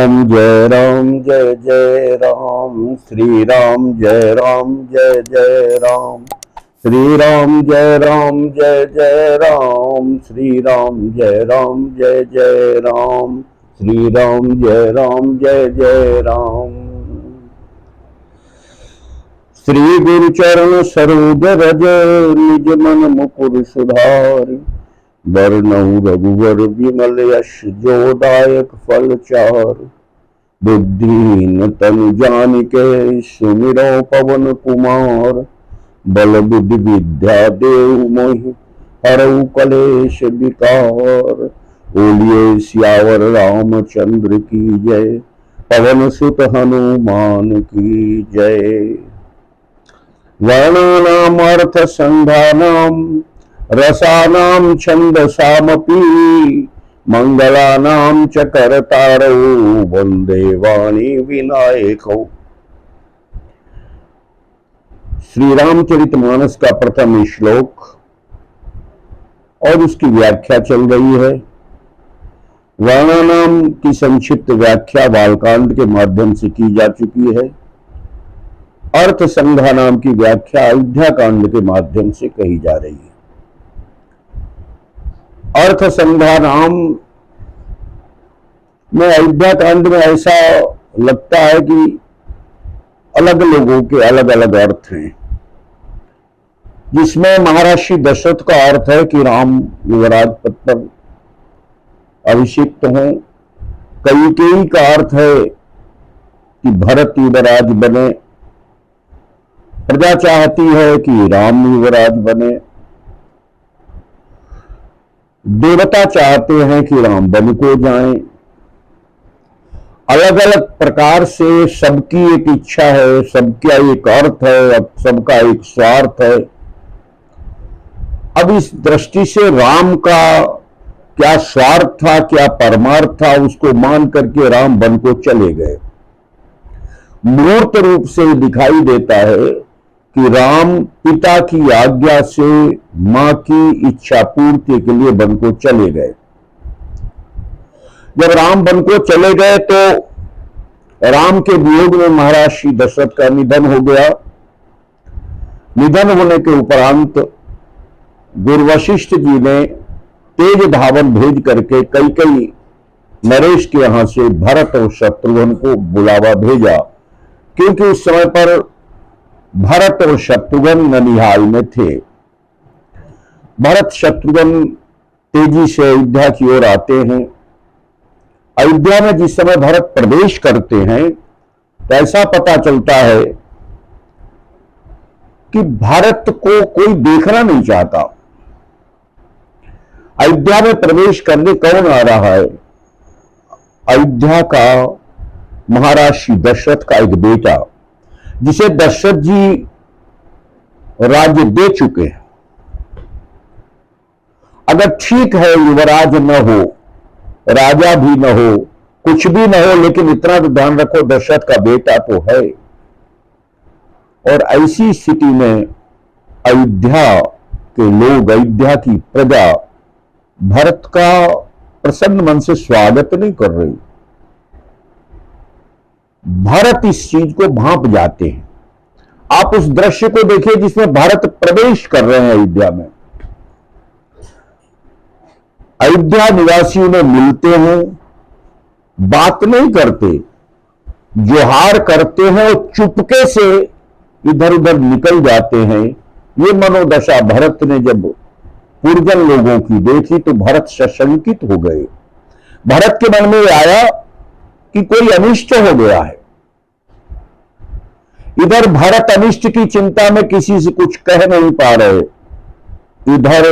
जय राम जय जय राम, श्री राम जय राम जय जय राम, श्री राम जय राम जय जय राम, श्री राम जय राम जय जय राम, श्री राम जय राम जय जय राम। श्री गुरु चरण सरोज रज, निज मन मुकुर सुधारि, वरनऊ रघुवर विमल यश जोदायक फल चार। बुद्धिहीन तनु जानिके सुमिरो पवन कुमार, बल बुद्धि विद्या देव मोहि हरऊ कलेश विकार। बोलिए सियावर रामचंद्र की जय, पवन सुत हनुमान की जय। वर्णानाम अर्थ संधानाम, रसानाम छंदसामपि, मंगलानाम च करतारौ, वंदे वाणी विनायकौ। श्री रामचरितमानस का प्रथम श्लोक और उसकी व्याख्या चल रही है। वर्णानाम की संक्षिप्त व्याख्या बालकांड के माध्यम से की जा चुकी है। अर्थ संध्या नाम की व्याख्या अयोध्या कांड के माध्यम से कही जा रही है। अर्थ संध्या नाम में अयोध्या कांड में ऐसा लगता है कि अलग लोगों के अलग अलग अर्थ हैं, जिसमें महर्षि दशरथ का अर्थ है कि राम युवराज पद पर अभिषिक्त हों। कैकेयी का अर्थ है कि भरत युवराज बने। प्रजा चाहती है कि राम युवराज बने। देवता चाहते हैं कि राम वन को जाएं। अलग अलग प्रकार से सबकी एक इच्छा है, सबका एक अर्थ है, सबका एक स्वार्थ है। अब इस दृष्टि से राम का क्या स्वार्थ था, क्या परमार्थ था, उसको मान करके राम वन को चले गए। मूर्त रूप से दिखाई देता है कि राम पिता की आज्ञा से मां की इच्छा पूर्ति के लिए वन को चले गए। जब राम वन को चले गए तो राम के वियोग में महर्षि दशरथ का निधन हो गया। निधन होने के उपरांत गुरु वशिष्ठ जी ने तेज धावन भेज करके कैकेयी नरेश के यहां से भरत और शत्रुघ्न को बुलावा भेजा, क्योंकि उस समय पर भरत और शत्रुघ्न ननिहाल में थे। भरत शत्रुघ्न तेजी से अयोध्या की ओर आते हैं। अयोध्या में जिस समय भरत प्रवेश करते हैं तो ऐसा पता चलता है कि भारत को कोई देखना नहीं चाहता। अयोध्या में प्रवेश करने कौन आ रहा है? अयोध्या का महर्षि दशरथ का एक बेटा, जिसे दशरथ जी राज्य दे चुके हैं। अगर ठीक है युवराज न हो, राजा भी न हो, कुछ भी न हो, लेकिन इतना तो ध्यान रखो दशरथ का बेटा तो है। और ऐसी स्थिति में अयोध्या के लोग, अयोध्या की प्रजा भरत का प्रसन्न मन से स्वागत नहीं कर रही। भरत इस चीज को भांप जाते हैं। आप उस दृश्य को देखिए जिसमें भारत प्रवेश कर रहे हैं अयोध्या में। अयोध्या निवासियों में मिलते हैं, बात नहीं करते, जोहार करते हैं और चुपके से इधर उधर निकल जाते हैं। ये मनोदशा भरत ने जब पूर्वजन लोगों की देखी तो भरत सशंकित हो गए। भरत के मन में आया कि कोई अनिष्ट हो गया है। इधर भरत अनिष्ट की चिंता में किसी से कुछ कह नहीं पा रहे, इधर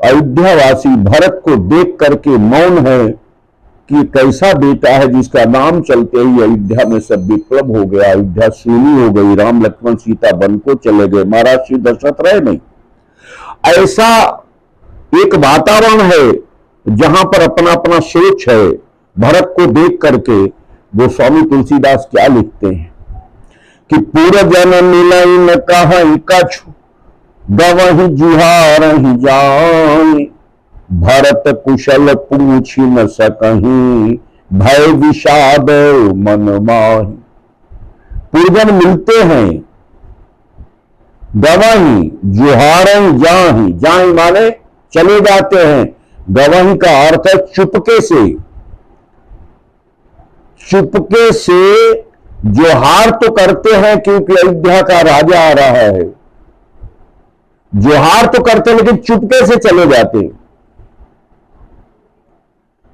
अयोध्यावासी भरत को देख करके मौन है कि कैसा बेटा है जिसका नाम चलते ही अयोध्या में सब विप्लव हो गया, अयोध्या सूनी हो गई, राम लक्ष्मण सीता वन को चले गए, महर्षि दशरथ रहे नहीं। ऐसा एक वातावरण है जहां पर अपना अपना सोच है। भरत को देख करके गोस्वामी तुलसीदास क्या लिखते हैं कि पूर्व जन मिलई न कहीं कछु, गवहि जुहारहि जाय, भरत कुशल पूछि न सकहीं, भय विषाद मन माही। पुरजन मिलते हैं, गवाही जुहारें जाही। जाही माने चले जाते हैं, गवाही का अर्थ है चुपके से। चुपके से जोहार तो करते हैं क्योंकि अयोध्या का राजा आ रहा है, जोहार तो करते लेकिन चुपके से चले जाते।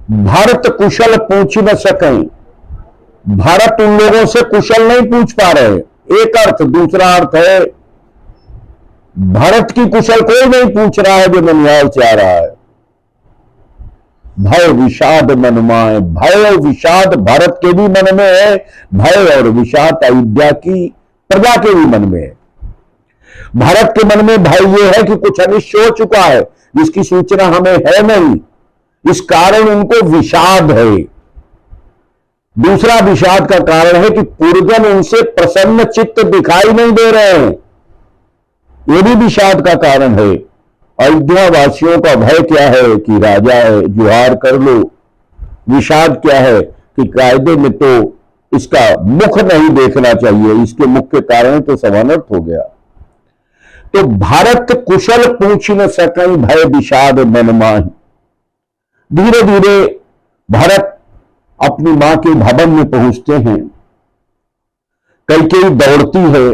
भरत कुशल पूछ न सकें, भरत उन लोगों से कुशल नहीं पूछ पा रहे, एक अर्थ। दूसरा अर्थ है भरत की कुशल कोई नहीं पूछ रहा है जो ननिहाल से आ रहा है। भय विषाद मन माए, भय और विषाद भरत के भी मन में है, भय और विषाद अयोध्या की प्रजा के भी मन में है। भारत के मन में भय यह है कि कुछ अनिष्ट हो चुका है जिसकी सूचना हमें है नहीं, इस कारण उनको विषाद है। दूसरा विषाद का कारण है कि पुरजन उनसे प्रसन्न चित्त दिखाई नहीं दे रहे हैं, यह भी विषाद का कारण है। अयोध्या वासियों का भय क्या है कि राजा है, जुहार कर लो। विषाद क्या है कि कायदे में तो इसका मुख नहीं देखना चाहिए, इसके मुख के कारण तो सब अनर्थ हो गया। तो भारत कुशल पूछ न सकें, भय विषाद मन माही। धीरे धीरे भरत अपनी मां के भवन में पहुंचते हैं। कैकेयी दौड़ती है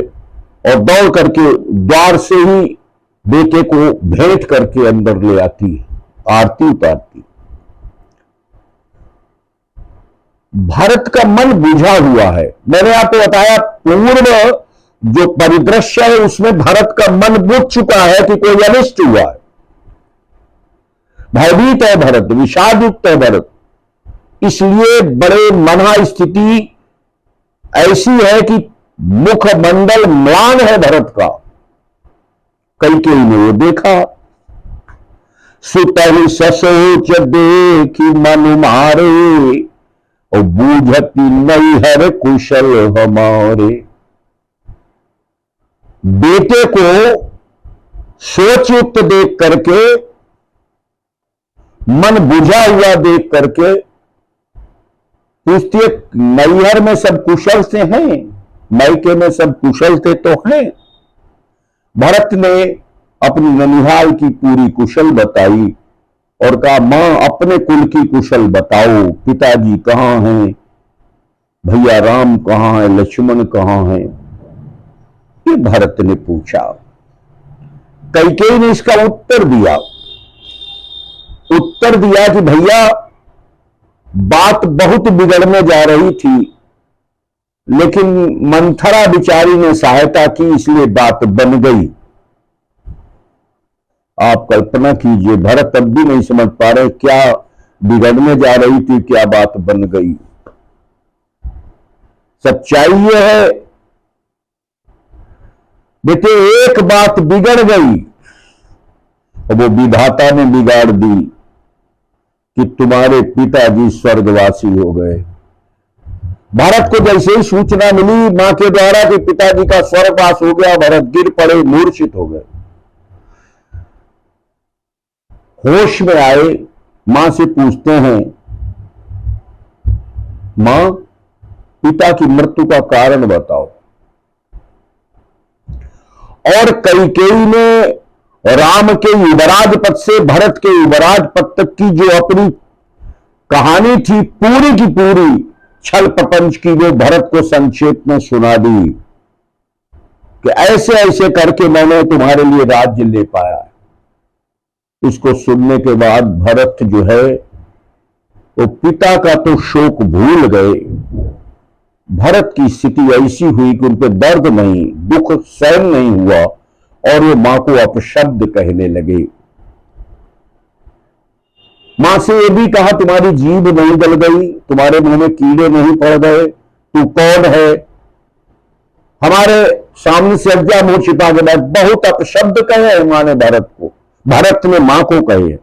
और दौड़ करके द्वार से ही बेटे को भेंट करके अंदर ले आती है, आरती उतारती। भरत का मन बुझा हुआ है। मैंने आपको बताया पूर्व जो परिदृश्य है उसमें भरत का मन बुझ चुका है कि कोई अनिष्ट हुआ है। भयभीत है भरत, विषादयुक्त है भरत। इसलिए बड़े मना स्थिति ऐसी है कि मुखमंडल म्लान है भरत का। कैकेयी ने वो देखा। सुतहि ससोच देखी मन मारे, और बूझती नैहर कुशल हमारे। बेटे को सोचयुक्त देख करके, मन बुझा हुआ देख करके पूछती है, नैहर में सब कुशल से हैं, मायके में सब कुशल थे तो हैं। भरत ने अपनी ननिहाल की पूरी कुशल बताई और कहा, मां अपने कुल की कुशल बताओ, पिताजी कहां हैं, भैया राम कहां है, लक्ष्मण कहां है, ये भरत ने पूछा। कैकेयी ने इसका उत्तर दिया कि भैया बात बहुत बिगड़ने जा रही थी, लेकिन मंथरा बिचारी ने सहायता की इसलिए बात बन गई। आप कल्पना कीजिए, भरत अब भी नहीं समझ पा रहे क्या बिगड़ने जा रही थी, क्या बात बन गई। सच्चाई यह है बेटे, एक बात बिगड़ गई और वो विधाता ने बिगाड़ दी कि तुम्हारे पिताजी स्वर्गवासी हो गए। भरत को जैसे ही सूचना मिली मां के द्वारा कि पिताजी का स्वर्गवास हो गया, भरत गिर पड़े, मूर्छित हो गए। होश में आए, मां से पूछते हैं, मां पिता की मृत्यु का कारण बताओ। और कैकेयी ने राम के युवराज पद से भरत के युवराज पद तक की जो अपनी कहानी थी पूरी की पूरी छल प्रपंच की, वो भरत को संक्षेप में सुना दी कि ऐसे ऐसे करके मैंने तुम्हारे लिए राज्य ले पाया। इसको सुनने के बाद भरत जो है वो पिता का तो शोक भूल गए। भरत की स्थिति ऐसी हुई कि उनके दर्द नहीं, दुख सहन नहीं हुआ और वो मां को अपशब्द कहने लगे। मां से ये भी कहा, तुम्हारी जीभ नहीं जल गई, तुम्हारे मुंह में कीड़े नहीं पड़ गए, तू कौन है, हमारे सामने से अज्जा मुंह छिपा के बैठ। बहुत अपशब्द कहे मां ने भरत को, भरत ने मां को कहे।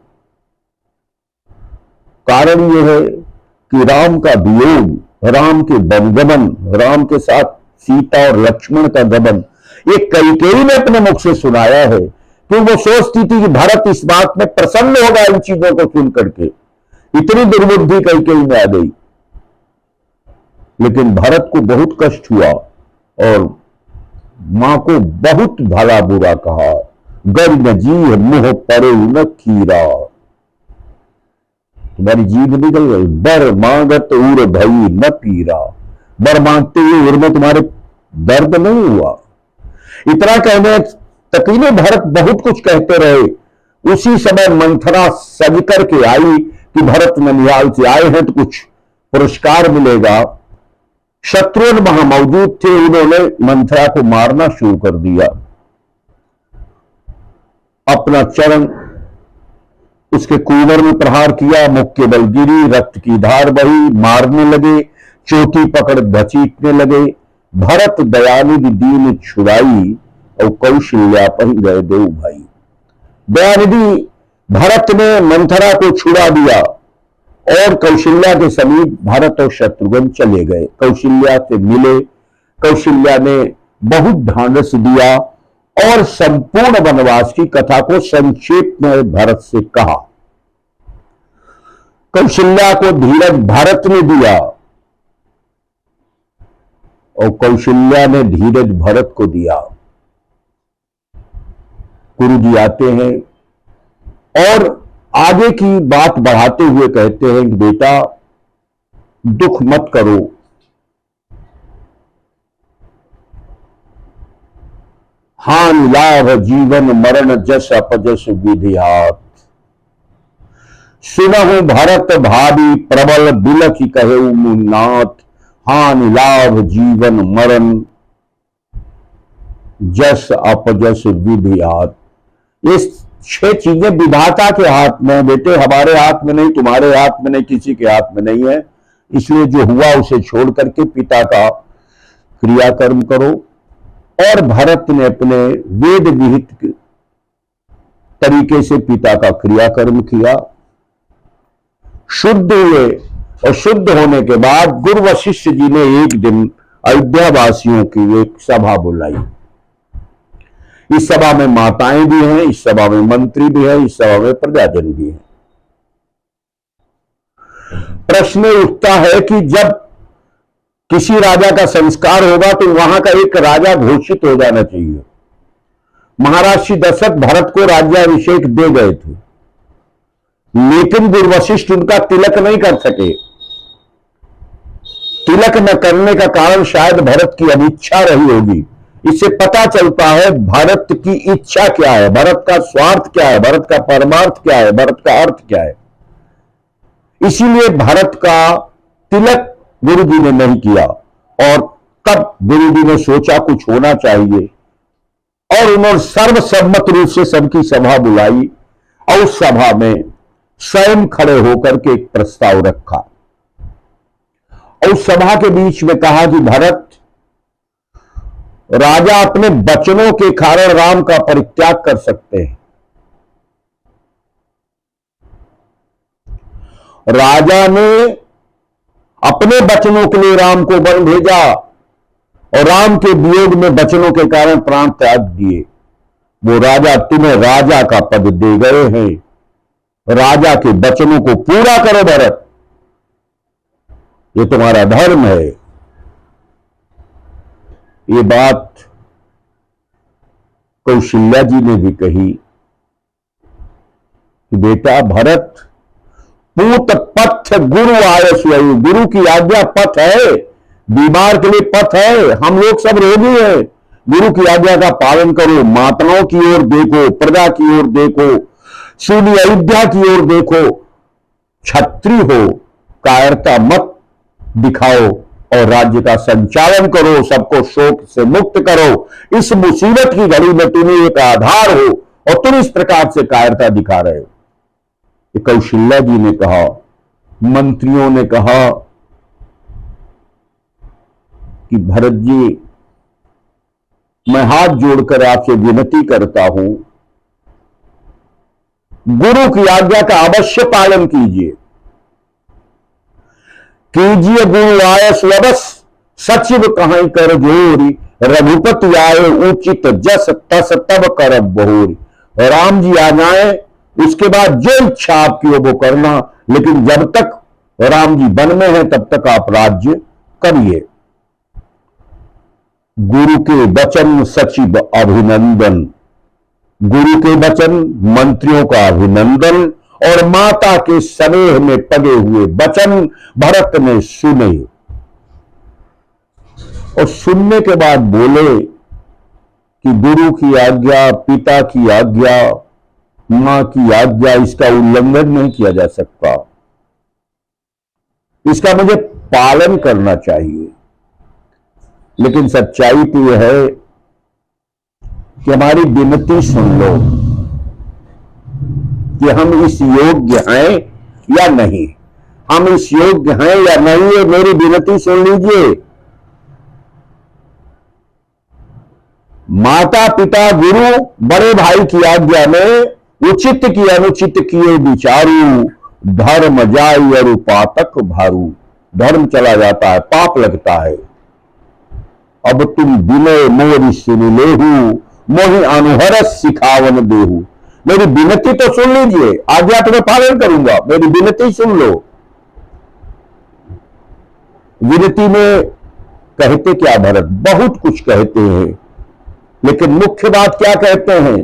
कारण यह है कि राम का वियोग, राम के वनगमन, राम के साथ सीता और लक्ष्मण का गमन, ये कैकेयी ने अपने मुख से सुनाया है। क्यों वो सोचती थी कि भरत इस बात में प्रसन्न होगा इन चीजों को सुन करके। इतनी दुर्बुद्धि कैकेयी में आ गई। लेकिन भरत को बहुत कष्ट हुआ और मां को बहुत भला बुरा कहा। गर न जीह मुंह परे न खीरा, तुम्हारी जीभ निकल गई। बर मांगत उर भई न पीरा, बर मांगते हुए उर में तुम्हारे दर्द नहीं हुआ। इतना कहने तक ही नहीं, भरत बहुत कुछ कहते रहे। उसी समय मंथरा सज करके आई कि भरत ननिहाल से आए हैं तो कुछ पुरस्कार मिलेगा। शत्रुघ्न वहां मौजूद थे, उन्होंने मंथरा को मारना शुरू कर दिया। अपना चरण उसके कुंवर में प्रहार किया, मुख के बल गिरी, रक्त की धार बही, मारने लगे, चोटी पकड़ घसीटने लगे। भरत दयानिधि दीन छुड़ाई और कौशल्या पही गए देव भाई। दयानिधि भरत ने मंथरा को छुड़ा दिया और कौशल्या के समीप भरत और शत्रुघ्न चले गए। कौशल्या से मिले। कौशल्या ने बहुत ढांढस दिया और संपूर्ण वनवास की कथा को संक्षेप में भरत से कहा। कौशल्या को धीरज भरत ने दिया और कौशल्या ने धीरज भरत को दिया। गुरु जी आते हैं और आगे की बात बढ़ाते हुए कहते हैं कि बेटा दुख मत करो, हान लाभ जीवन मरण जस अपजस विधिहात, सुनहु भरत भावी प्रबल बिलखि कहेउ मुन्नाथ, हान लाभ जीवन मरण जस अपजस विधिहात। ये 6 चीजें विधाता के हाथ में बेटे, हमारे हाथ में नहीं, तुम्हारे हाथ में नहीं, किसी के हाथ में नहीं है। इसलिए जो हुआ उसे छोड़ करके पिता का क्रियाकर्म करो। और भरत ने अपने वेद विहित तरीके से पिता का क्रियाकर्म किया, शुद्ध हुए। और शुद्ध होने के बाद गुरु वशिष्ठ जी ने एक दिन अयोध्या वासियों की एक सभा बुलाई। इस सभा में माताएं भी हैं, इस सभा में मंत्री भी हैं, इस सभा में प्रजाजन भी हैं। प्रश्न उठता है कि जब किसी राजा का संस्कार होगा तो वहां का एक राजा घोषित हो जाना चाहिए। महाराज श्री दशरथ भरत को राज्याभिषेक दे गए थे, लेकिन गुरु वशिष्ठ उनका तिलक नहीं कर सके। तिलक न करने का कारण शायद भरत की अनिच्छा रही होगी। इससे पता चलता है भरत की इच्छा क्या है, भरत का स्वार्थ क्या है, भरत का परमार्थ क्या है, भरत का अर्थ क्या है। इसीलिए भरत का तिलक गुरु जी ने नहीं किया। और तब गुरु जी ने सोचा कुछ होना चाहिए और उन्होंने सर्वसम्मत रूप से सबकी सभा बुलाई और उस सभा में स्वयं खड़े होकर के एक प्रस्ताव रखा और उस सभा के बीच में कहा कि भरत, राजा अपने वचनों के कारण राम का परित्याग कर सकते हैं। राजा ने अपने वचनों के लिए राम को वन भेजा और राम के वियोग में वचनों के कारण प्राण त्याग दिए। वो राजा तुम्हें राजा का पद दे गए हैं, राजा के वचनों को पूरा करो भरत, ये तुम्हारा धर्म है। ये बात कौशल्या जी ने भी कही कि बेटा भरत, पूत पथ गुरु आयस, गुरु की आज्ञा पथ है, बीमार के लिए पथ है। हम लोग सब रोगी हैं, गुरु की आज्ञा का पालन करो। माताओं की ओर देखो, प्रजा की ओर देखो, सूनी अयोध्या की ओर देखो। छत्री हो, कायरता मत दिखाओ और राज्य का संचालन करो, सबको शोक से मुक्त करो। इस मुसीबत की घड़ी में तुम्हें एक आधार हो और तुम इस प्रकार से कायरता दिखा रहे हो। कौशल्या जी ने कहा, मंत्रियों ने कहा कि भरत जी, मैं हाथ जोड़कर आपसे विनती करता हूं, गुरु की आज्ञा का अवश्य पालन कीजिए। कीजिए गुरु आयस वबस, सचिव कहां कर जोरी, रघुपति आए उचित जस तस तब करब बहोरी। राम जी आ जाए, उसके बाद जो इच्छा आपकी हो वो करना, लेकिन जब तक राम जी वन में है तब तक आप राज्य करिए। गुरु के वचन सचिव अभिनंदन, गुरु के वचन मंत्रियों का अभिनंदन, और माता के स्नेह में पगे हुए वचन भरत ने सुने, और सुनने के बाद बोले कि गुरु की आज्ञा, पिता की आज्ञा, मां की आज्ञा, इसका उल्लंघन नहीं किया जा सकता, इसका मुझे पालन करना चाहिए। लेकिन सच्चाई तो यह है कि हमारी विनती सुन लो कि हम इस योग्य हैं या नहीं, हम इस योग्य हैं या नहीं, है मेरी विनती सुन लीजिए। माता पिता गुरु बड़े भाई की आज्ञा में उचित की अनुचित किए विचारू, धर्म जाई और पातक भारू, धर्म चला जाता है, पाप लगता है। अब तुम विनय मोरी सुन लेहू, मोहि अनुहरस सिखावन देहू। मेरी विनती तो सुन लीजिए, आज्ञा तो मैं पालन करूंगा, मेरी विनती सुन लो। विनती में कहते क्या भरत? बहुत कुछ कहते हैं, लेकिन मुख्य बात क्या कहते हैं?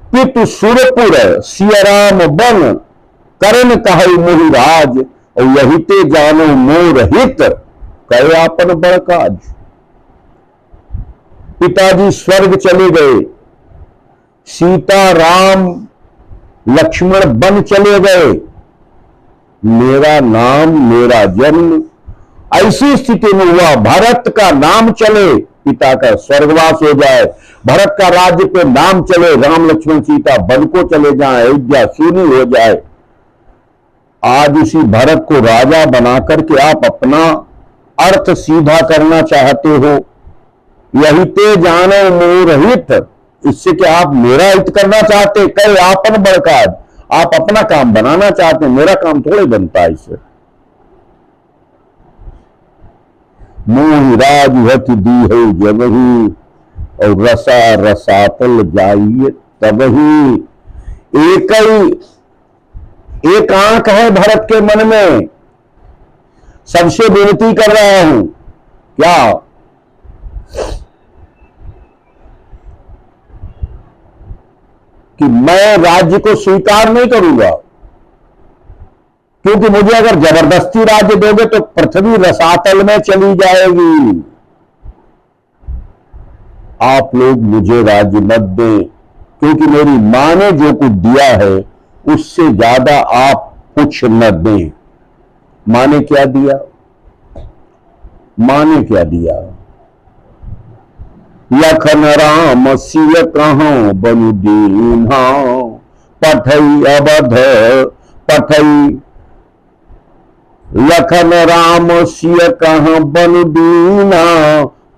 पितु सुरपुर सियराम बन, करण कहु मोहिराज, और यही ते जानो मोर हित, कहे आपन बड़ काज। पिताजी स्वर्ग चले गए, सीता राम लक्ष्मण बन चले गए, मेरा नाम मेरा जन्म ऐसी स्थिति में हुआ, भरत का नाम चले, पिता का स्वर्गवास हो जाए, भरत का राज्य पे नाम चले, राम लक्ष्मण सीता वन को चले जाए, अयोध्या शून्य हो जाए। आज उसी भरत को राजा बना करके आप अपना अर्थ सीधा करना चाहते हो। यही ते जानो मोर हित, इससे क्या आप मेरा हित करना चाहते? कल आपन बड़काज, आप अपना काम बनाना चाहते हैं, मेरा काम थोड़े बनता है इससे। मोहि राजवत दी है जबही, और रसा रसातल जाइए तबही। एक आंख है भरत के मन में। सबसे विनती कर रहा हूं, क्या कि मैं राज्य को स्वीकार नहीं करूंगा, क्योंकि मुझे अगर जबरदस्ती राज्य दोगे तो पृथ्वी रसातल में चली जाएगी। आप लोग मुझे राज्य मत दें, क्योंकि मेरी मां ने जो कुछ दिया है उससे ज्यादा आप कुछ न दें। मां ने क्या दिया? मां ने क्या दिया? लखन राम सिय कहां बनु दीन्हा, पठई अवध पठई। लखन राम सिय कहां बनु दीना,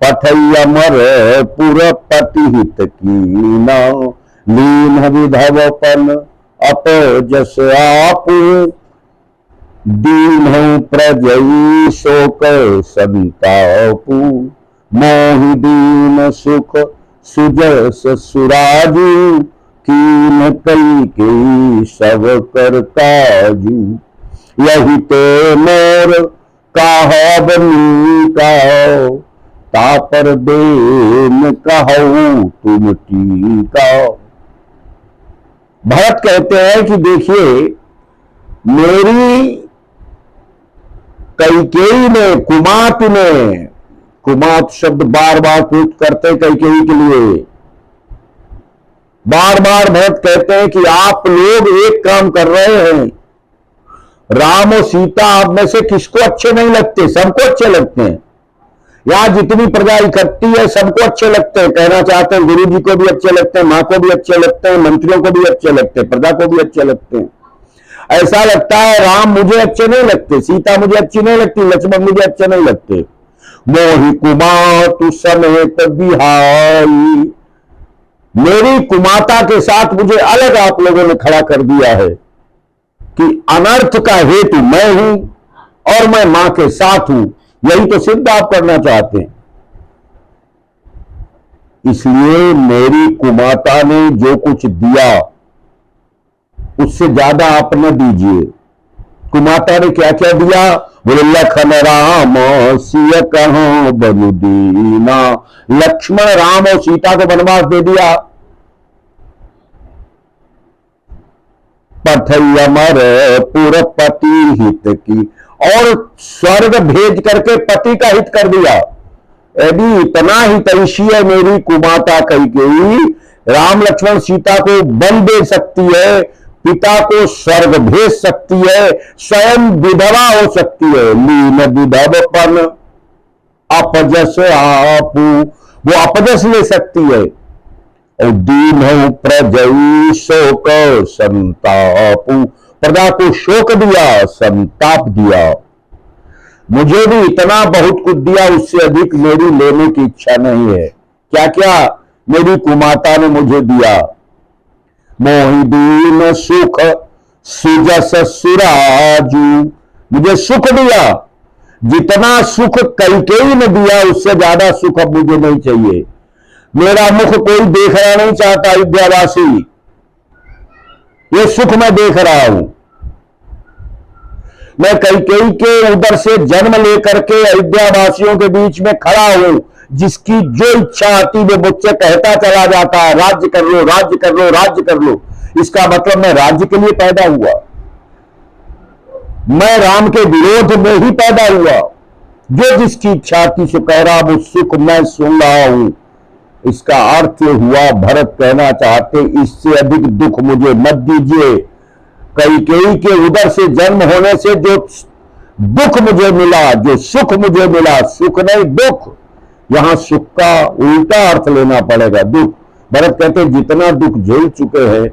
पठई अमर पुर पतिहित कीना। लीन विधवपन अपजस आपू, दीन प्रजई शोक संतापू। मोहि दीन सुख सुजस सुराजू, कीन कई के सब कर काजू। यही ते मोर काहब मीका, तापर देन कहूं तुम टीका। भरत कहते हैं कि देखिए, मेरी कैकेयी ने, कुमात ने, कुमात शब्द बार बार प्रयुक्त करते कैकेयी के लिए, बार बार भरत कहते हैं कि आप लोग एक काम कर रहे हैं। राम और सीता आप में से किसको अच्छे नहीं लगते? सबको अच्छे लगते हैं। यहां जितनी प्रजा इकट्ठी है सबको अच्छे लगते हैं। कहना चाहते हैं गुरु जी को भी अच्छे लगते हैं, मां को भी अच्छे लगते हैं, मंत्रियों को भी अच्छे लगते हैं, प्रजा को भी अच्छे लगते हैं। ऐसा लगता है राम मुझे अच्छे नहीं लगते, सीता मुझे अच्छी नहीं लगती, लक्ष्मण मुझे अच्छे नहीं लगते। मोहि कुमातु समेत बिहाई, मेरी कुमाता के साथ मुझे अलग आप लोगों ने खड़ा कर दिया है कि अनर्थ का हेतु मैं हूं और मैं मां के साथ हूं। यही तो सिद्ध आप करना चाहते हैं। इसलिए मेरी कुमाता ने जो कुछ दिया उससे ज्यादा आप न दीजिए। कुमाता ने क्या क्या दिया? बोले लखन राम सिय कहो बनु दीना। लक्ष्मण राम और सीता को वनवास दे दिया। पठई अमर पुर पति हित की, और स्वर्ग भेज करके पति का हित कर दिया। यदि इतना हितैषी है मेरी कुमाता कैकेयी, राम लक्ष्मण सीता को वन दे सकती है, पिता को स्वर्ग भेज सकती है, स्वयं विधवा हो सकती है। लीन विधवपन अपजस आपू, वो अपजस ले सकती है। और दीन प्रजई शोक संतापू, प्रजा को शोक दिया, संताप दिया। मुझे भी इतना बहुत कुछ दिया, उससे अधिक मेरी लेने की इच्छा नहीं है। क्या क्या मेरी कुमाता ने मुझे दिया। मोहि दीन सुख सुजस सुराजू, मुझे सुख दिया। जितना सुख कैकेयी ने दिया उससे ज्यादा सुख अब मुझे नहीं चाहिए। मेरा मुख कोई देखना नहीं चाहता अयोध्यावासी, ये सुख मैं देख रहा हूं। मैं कैकेयी के उदर से जन्म लेकर के अयोध्यावासियों के बीच में खड़ा हूं। जिसकी जो इच्छा आती वो मुझसे कहता चला जाता है, राज्य कर लो, राज्य कर लो, राज्य कर लो। इसका मतलब मैं राज्य के लिए पैदा हुआ, मैं राम के विरोध में ही पैदा हुआ। जो जिसकी इच्छा आती सो कह रहा, वो सुख मैं सुन रहा हूं। इसका अर्थ हुआ, भरत कहना चाहते इससे अधिक दुख मुझे मत दीजिए। कैकेयी के उदर से जन्म होने से जो दुख मुझे मिला, जो सुख मुझे मिला, सुख नहीं दुख, यहां सुख का उल्टा अर्थ लेना पड़ेगा, दुख। भरत कहते जितना दुख झेल चुके हैं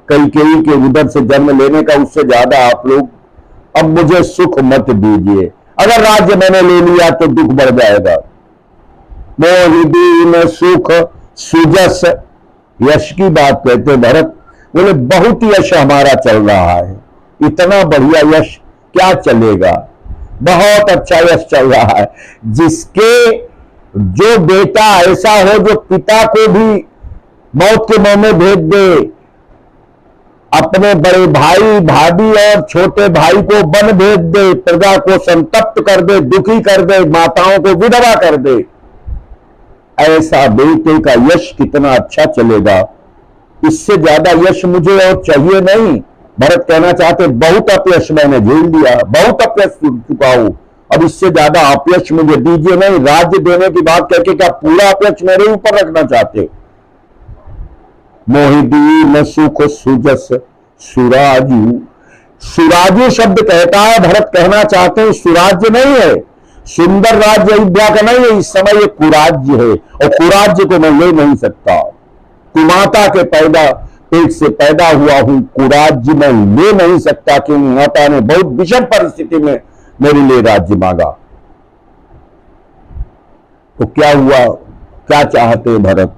कैकेयी के उदर से जन्म लेने का, उससे ज्यादा आप लोग अब मुझे सुख मत दीजिए। अगर राज्य मैंने ले लिया तो दुख बढ़ जाएगा। मोहि दीन सुख सुजस, यश की बात कहते भरत। बोले बहुत यश हमारा चल रहा है, इतना बढ़िया यश क्या चलेगा, बहुत अच्छा यश चल रहा है। जिसके जो बेटा ऐसा हो जो पिता को भी मौत के मुंह में भेज दे, अपने बड़े भाई भाभी और छोटे भाई को वन भेज दे, प्रजा को संतप्त कर दे, दुखी कर दे, माताओं को विधवा कर दे, ऐसा बेटे का यश कितना अच्छा चलेगा। इससे ज्यादा यश मुझे और चाहिए नहीं। भरत कहना चाहते बहुत अपयश मैंने झेल लिया, बहुत अपयश चुका हूं, अब इससे ज्यादा अपयश मुझे दीजिए नहीं। राज्य देने की बात करके क्या पूरा अपयश मेरे ऊपर रखना चाहते। मोहि दीन सुख सुजस सुराजू, सुराजू शब्द कहता है, भरत कहना चाहते हैं सुराज्य नहीं है, सुंदर राज्य अयोध्या का नहीं है, इस समय ये कुराज्य है, और कुराज्य को मैं ले नहीं सकता। कुमाता के पेट से पैदा हुआ हूं, कुराज्य मैं ले नहीं सकता, क्योंकि माता ने बहुत विषम परिस्थिति में मेरे लिए राज्य मांगा। तो क्या हुआ, क्या चाहते भरत।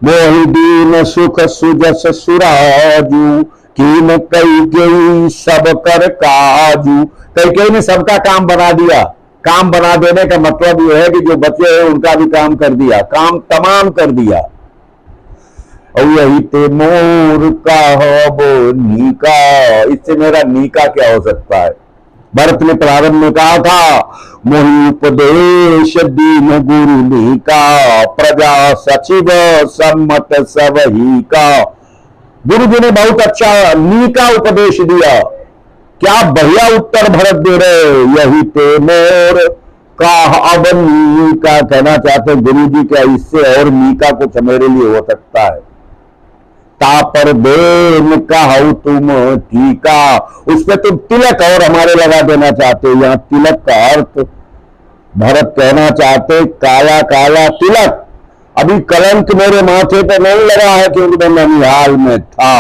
मोहि दीन सुख सुजस सुराजू, कीन कैकेयी सब कर काजू। कैकेयी ने सबका काम बना दिया। काम बना देने का मतलब यह है कि जो बचे हैं उनका भी काम कर दिया, काम तमाम कर दिया। और यही ते मोर का हो नीका, इससे मेरा नीका क्या हो सकता है। भरत ने प्रारंभ में कहा था, मोहि उपदेश दीन गुरु नीका, प्रजा सचिव सम्मत सबही का। गुरु जी ने बहुत अच्छा नीका उपदेश दिया। क्या बढ़िया उत्तर भरत दे रहे, यही ते मोर का अब नीका। कहना चाहते गुरु जी क्या इससे और नीका कुछ मेरे लिए हो सकता है। तापर बेन कहु तुम टीका, उस पर तुम तिलक और हमारे लगा देना चाहते हो। यहां तिलक का अर्थ भरत कहना चाहते काला काला तिलक। अभी कलंक मेरे माथे पे नहीं लगा है क्योंकि मैं ननिहाल में था।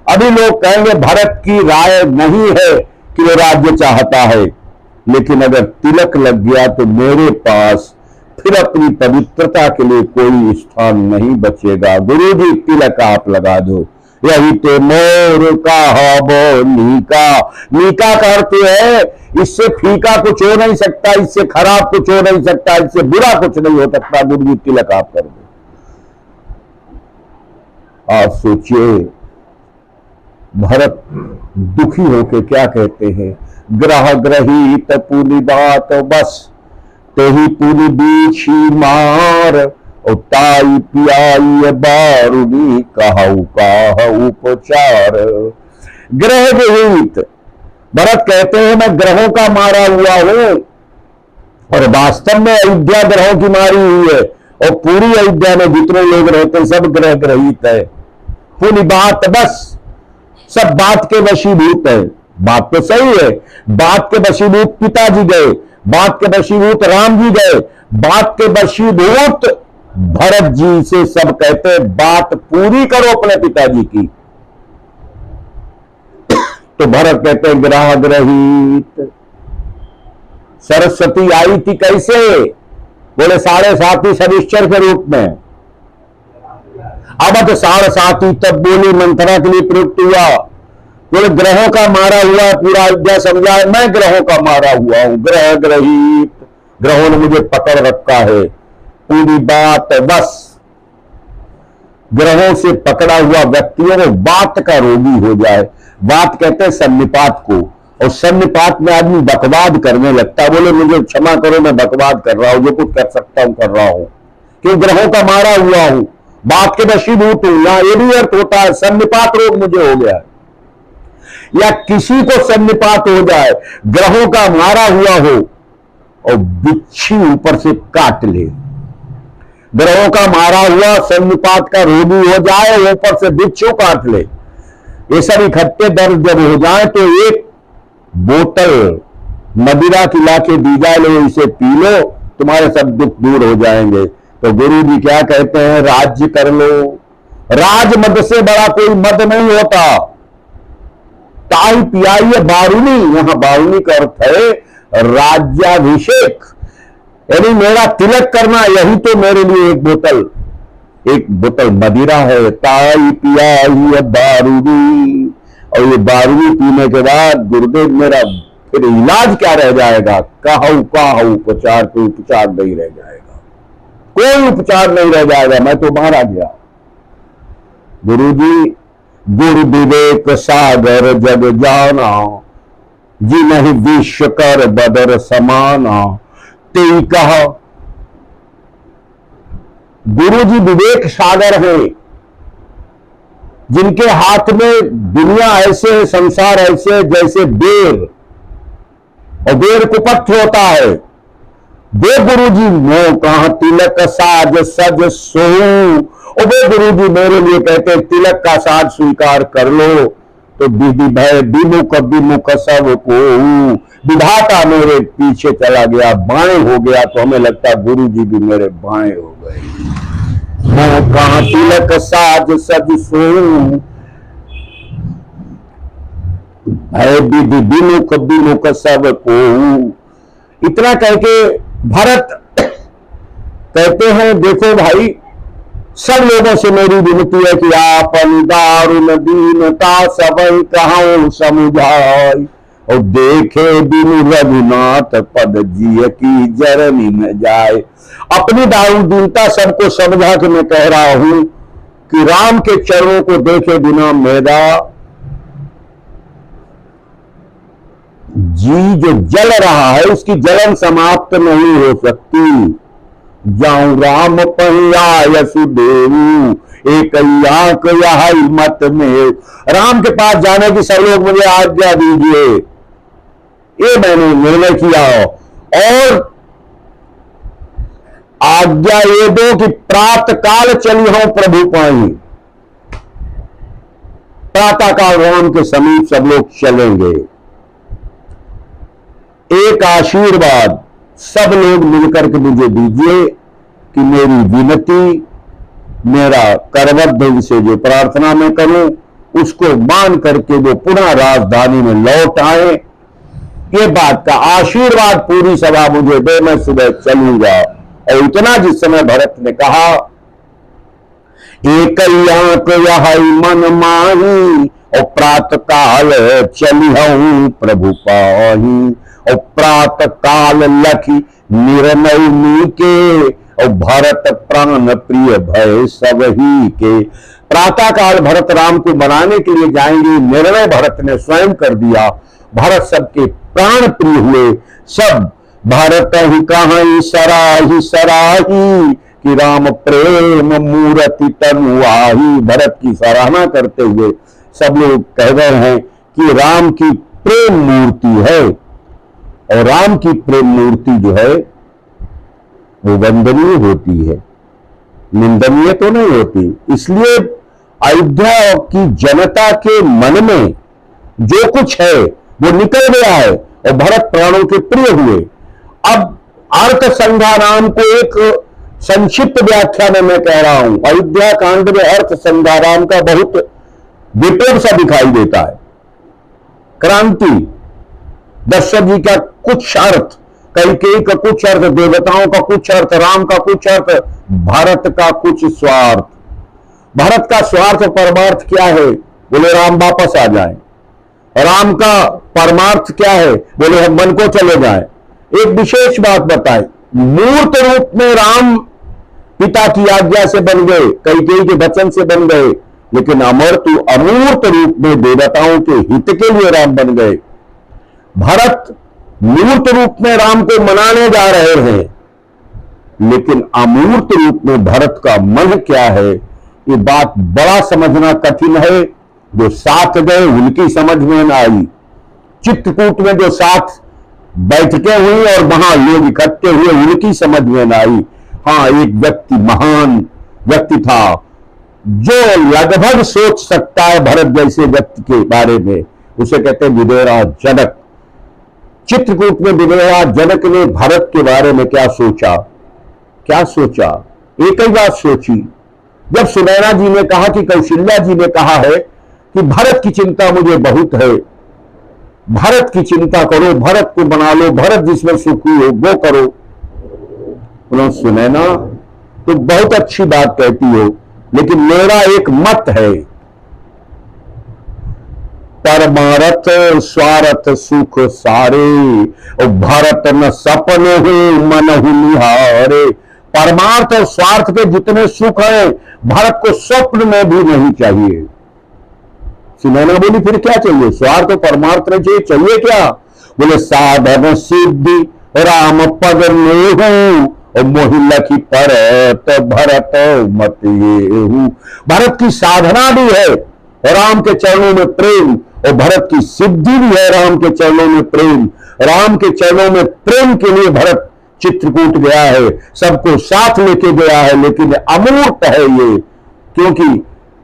अभी लोग कहेंगे भरत की राय नहीं है कि वो राज्य चाहता है, लेकिन अगर तिलक लग गया तो मेरे पास फिर अपनी पवित्रता के लिए कोई स्थान नहीं बचेगा। गुरु जी तिलक आप लगा दो। यही ते मोर का हो नीका। नीका का अर्थ है इससे फीका कुछ हो नहीं सकता, इससे खराब कुछ हो नहीं सकता, इससे बुरा कुछ नहीं हो सकता। गुरु जी तिलक आप कर दो। आप सोचिए भरत दुखी होकर क्या कहते हैं, ग्रह ग्रहित पुनि बात बस, तेही पुनि बीछी मार, ताई पियाई बारूनी कहु काह उपचार। ग्रह ग्रहित, भरत कहते हैं मैं ग्रहों का मारा हुआ हूं, और वास्तव में अयोध्या ग्रहों की मारी हुई है, और पूरी अयोध्या में जितने लोग रहते हैं सब ग्रह ग्रहित है। पूरी बात बस, सब बात के वशीभूत है। बात तो सही है, बात के वशीभूत पिताजी गए, बात के वशीभूत राम जी गए, बात के वशीभूत भरत जी से सब कहते हैं बात पूरी करो अपने पिताजी की। तो भरत कहते हैं ग्रह ग्रहित। सरस्वती आई थी कैसे? बोले 7.5 शनिश्चर के रूप में। अब तो 7.5 तब बोली मंथरा के लिए प्रयुक्त हुआ। बोले ग्रहों का मारा हुआ, पूरा अयोध्या समझा है मैं ग्रहों का मारा हुआ हूं। ग्रह ग्रहित, ग्रहों ने मुझे पकड़ रखा है। पूरी बात बस, ग्रहों से पकड़ा हुआ व्यक्तियों को बात का रोगी हो जाए। बात कहते हैं सन्निपात को, और सन्निपात में आदमी बकवाद करने लगता है। बोले मुझे क्षमा करो मैं बकवाद कर रहा हूं, जो कुछ कर सकता हूं कर रहा हूं, क्यों ग्रहों का मारा हुआ हूं, बात के वशीभूत हूं। यहां ये भी अर्थ होता है सन्निपात रोग मुझे हो गया, या किसी को सन्निपात हो जाए, ग्रहों का मारा हुआ हो और बिच्छी ऊपर से काट ले। ग्रहों का मारा हुआ सन्निपात का रोगी हो जाए, ऊपर से बिच्छू काट ले। ये सब इकट्ठे दर्द जब हो जाए तो एक बोतल मदिरा की लाके दी जाए, लो इसे पी लो, तुम्हारे सब दुख दूर हो जाएंगे। तो गुरु जी क्या कहते हैं? राज्य कर लो। राज मद से बड़ा कोई मद नहीं होता। ताई पियाई बारूनी, यहां बारूनी का अर्थ है राज्याभिषेक, यानी मेरा तिलक करना, यही तो मेरे लिए एक बोतल मदिरा है। ताई पियाई बारूनी, और ये बारूनी पीने के बाद गुरुदेव मेरा फिर इलाज क्या रह जाएगा? कहु उपचार, कोई उपचार नहीं रह जाएगा, कोई उपचार नहीं रह जाएगा, मैं तो मारा गया। गुरु जी गुरु विवेक सागर जग जाना, जी नहीं विश्व कर बदर समाना, ते कहा। गुरु जी विवेक सागर हैं, जिनके हाथ में दुनिया ऐसे है, संसार ऐसे है जैसे बेर, और बेर कुपथ होता है। वे गुरु जी मोह कहां तिलक साज सज सोऊं, और वे गुरु जी मेरे लिए कहते हैं तिलक का साज स्वीकार कर लो। तो विधि भय विमुख विमुख सब को, विधाता मेरे पीछे चला गया, बाएं हो गया। तो हमें लगता गुरु जी भी मेरे बाएं हो गए। मोह कहां तिलक साज सज सोऊं, भय विधि विमुख विमुख सब को। इतना कह के भरत कहते हैं देखो भाई, सब लोगों से मेरी विनती है कि आपन दारुण दीनता सबई कहूं समुझाई, और देखे बिनु रघुनाथ पद जिय की जरनी में जाए। अपनी दारुण दीनता सबको समझा के मैं कह रहा हूं कि राम के चरणों को देखे बिना मेरा जी जो जल रहा है उसकी जलन समाप्त नहीं हो सकती। जाऊं राम पहिया यसुदेव, एक आंख यही मत में। राम के पास जाने की सब लोग मुझे आज्ञा दीजिए, ये मैंने निर्णय किया। और आज्ञा ये दो कि प्रातः काल चली हूं प्रभु पाई। प्रातः काल राम के समीप सब लोग चलेंगे। एक आशीर्वाद सब लोग मिलकर के मुझे दीजिए कि मेरी विनती, मेरा करवद्ध से जो प्रार्थना मैं करूं उसको मान करके वो पुनः राजधानी में लौट आए। ये बात का आशीर्वाद पूरी सभा मुझे दे, मैं सुबह चलूंगा। और इतना जिस समय भरत ने कहा एक आंख यही मन माही, और प्रातः काल चली हूं प्रभु पाही। और प्रातः काल लखी निर्णय के, और भरत प्राण प्रिय भय सब ही के। प्रातः काल भरत राम को बनाने के लिए जाएंगे, निर्णय भरत ने स्वयं कर दिया। भरत सबके प्राण प्रिय हुए। सब भारत ही कहां सराही सराही कि राम प्रेम मूर्ति तनुआही। भरत की सराहना करते हुए सब लोग कह रहे हैं कि राम की प्रेम मूर्ति है, और राम की प्रेम मूर्ति जो है वो वंदनीय होती है, निंदनीय तो नहीं होती। इसलिए अयोध्या की जनता के मन में जो कुछ है वो निकल गया है और भरत प्राणों के प्रिय हुए। अब अर्थ संघाराम को एक संक्षिप्त व्याख्या में मैं कह रहा हूं। अयोध्या कांड में अर्थ संघाराम का बहुत विप्लव सा दिखाई देता है। क्रांति, दशरथ जी का कुछ अर्थ, कैकेयी का कुछ अर्थ, देवताओं का कुछ अर्थ, राम का कुछ अर्थ, भारत का कुछ स्वार्थ। भारत का स्वार्थ परमार्थ क्या है? बोले राम वापस आ जाए। राम का परमार्थ क्या है? बोले हम मन को चले जाए। एक विशेष बात बताई, मूर्त रूप में राम पिता की आज्ञा से बन गए, कैकेयी के वचन से बन गए, लेकिन अमूर्त रूप में देवताओं के हित के लिए राम बन गए। भरत मूर्त रूप में राम को मनाने जा रहे हैं, लेकिन अमूर्त रूप में भरत का मन क्या है, ये बात बड़ा समझना कठिन है। जो साथ गए उनकी समझ में न आई। चित्रकूट में जो साथ बैठकें हुई और वहां लोग इकट्ठे हुए, उनकी समझ में न आई। हाँ, एक व्यक्ति, महान व्यक्ति था जो लगभग सोच सकता है भरत जैसे व्यक्ति के बारे में, उसे कहते हैं विदेहराज जनक। चित्रकूट में विदेहराज जनक ने भरत के बारे में क्या सोचा? क्या सोचा? एक ही बात सोची। जब सुनैना जी ने कहा कि कौशल्या जी ने कहा है कि भरत की चिंता मुझे बहुत है, भरत की चिंता करो, भरत को बना लो, भरत जिसमें सुखी हो वो करो। उन्होंने सुनैना तो बहुत अच्छी बात कहती हो, लेकिन मेरा एक मत है, परमारथ स्वार्थ सुख सारे और भरत न सपने हुए मन निहारे। परमार्थ और स्वार्थ के जितने सुख हैं, भरत को स्वप्न में भी नहीं चाहिए। सुनैना बोली फिर क्या चाहिए? स्वार्थ और परमार्थ में चाहिए क्या? बोले साधन सिद्धि राम पद नेहू और मोहिल की परत भरत मत येहू। भरत की साधना भी है राम के चरणों में प्रेम, और भरत की सिद्धि भी है राम के चरणों में प्रेम। राम के चरणों में प्रेम के लिए भरत चित्रकूट गया है, सबको साथ लेके गया है, लेकिन अमूर्त है ये, क्योंकि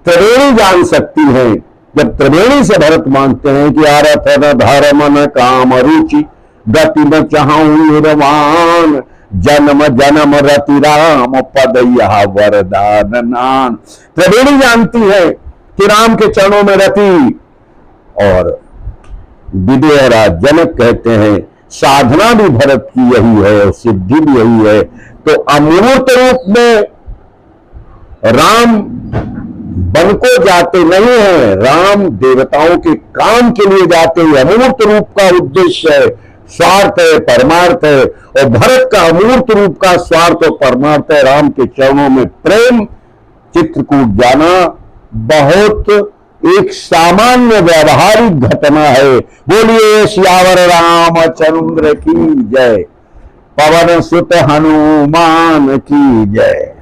त्रिवेणी जान सकती है। जब त्रिवेणी से भरत मांगते हैं कि आरथ न धर्म न काम रुचि गति न चाहूं निर्वाण जन्म जन्म रति राम पद यह वरदान नान। त्रिवेणी जानती है कि राम के चरणों में रति, और विदेहराज जनक कहते हैं साधना भी भरत की यही है और सिद्धि भी यही है। तो अमूर्त रूप में राम बन को जाते नहीं है, राम देवताओं के काम के लिए जाते हैं। अमूर्त रूप का उद्देश्य है, स्वार्थ है, परमार्थ है, और भरत का अमूर्त रूप का स्वार्थ और परमार्थ है राम के चरणों में प्रेम। चित्रकूट जाना बहुत एक सामान्य व्यावहारिक घटना है। बोलिए सियावर रामचंद्र की जय, पवन सुत हनुमान की जय।